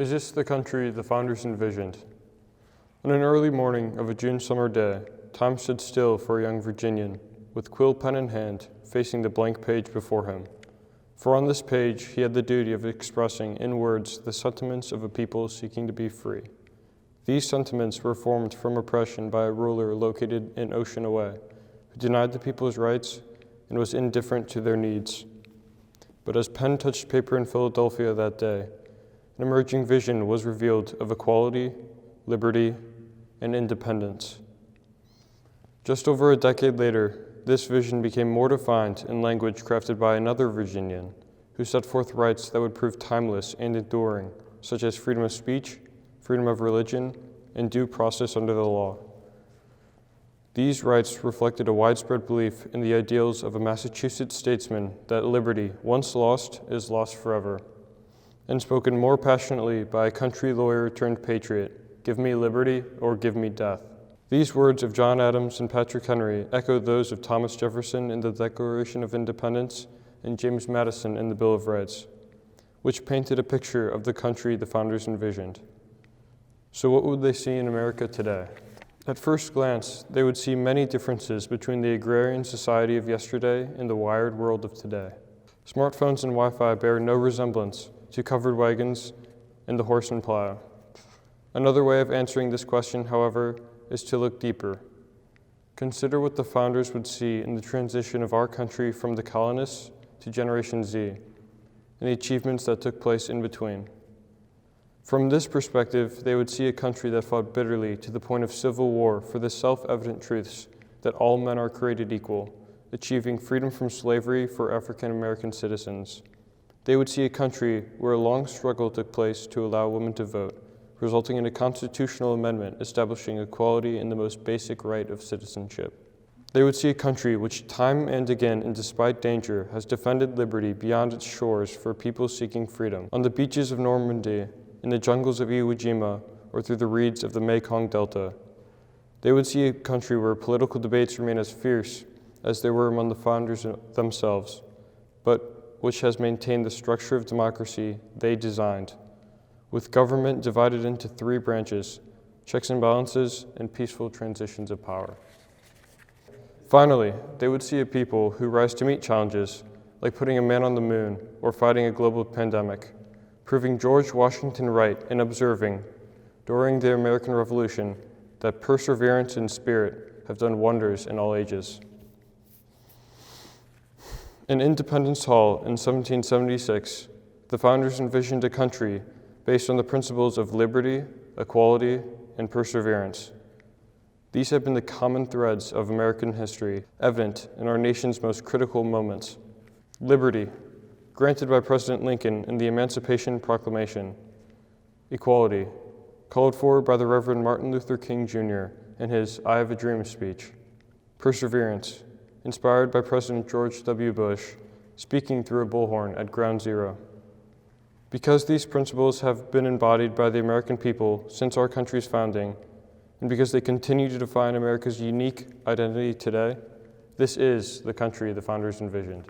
Is this the country the founders envisioned? On an early morning of a June summer day, time stood still for a young Virginian, with quill pen in hand, facing the blank page before him. For on this page he had the duty of expressing in words the sentiments of a people seeking to be free. These sentiments were formed from oppression by a ruler located an ocean away, who denied the people's rights and was indifferent to their needs. But as pen touched paper in Philadelphia that day, an emerging vision was revealed of equality, liberty, and independence. Just over a decade later, this vision became more defined in language crafted by another Virginian, who set forth rights that would prove timeless and enduring, such as freedom of speech, freedom of religion, and due process under the law. These rights reflected a widespread belief in the ideals of a Massachusetts statesman that liberty, once lost, is lost forever, and spoken more passionately by a country lawyer turned patriot, "Give me liberty or give me death." These words of John Adams and Patrick Henry echoed those of Thomas Jefferson in the Declaration of Independence and James Madison in the Bill of Rights, which painted a picture of the country the founders envisioned. So what would they see in America today? At first glance, they would see many differences between the agrarian society of yesterday and the wired world of today. Smartphones and Wi-Fi bear no resemblance to covered wagons and the horse and plow. Another way of answering this question, however, is to look deeper. Consider what the founders would see in the transition of our country from the colonists to Generation Z, and the achievements that took place in between. From this perspective, they would see a country that fought bitterly to the point of civil war for the self-evident truths that all men are created equal, achieving freedom from slavery for African American citizens. They would see a country where a long struggle took place to allow women to vote, resulting in a constitutional amendment establishing equality in the most basic right of citizenship. They would see a country which time and again, and despite danger, has defended liberty beyond its shores for people seeking freedom, on the beaches of Normandy, in the jungles of Iwo Jima, or through the reeds of the Mekong Delta. They would see a country where political debates remain as fierce as they were among the founders themselves, but which has maintained the structure of democracy they designed, with government divided into three branches: checks and balances, and peaceful transitions of power. Finally, they would see a people who rise to meet challenges, like putting a man on the moon or fighting a global pandemic, proving George Washington right in observing, during the American Revolution, that perseverance and spirit have done wonders in all ages. In Independence Hall in 1776, the founders envisioned a country based on the principles of liberty, equality, and perseverance. These have been the common threads of American history, evident in our nation's most critical moments. Liberty, granted by President Lincoln in the Emancipation Proclamation. Equality, called for by the Reverend Martin Luther King Jr. in his "I Have a Dream" speech. Perseverance, inspired by President George W. Bush, speaking through a bullhorn at Ground Zero. Because these principles have been embodied by the American people since our country's founding, and because they continue to define America's unique identity today, this is the country the founders envisioned.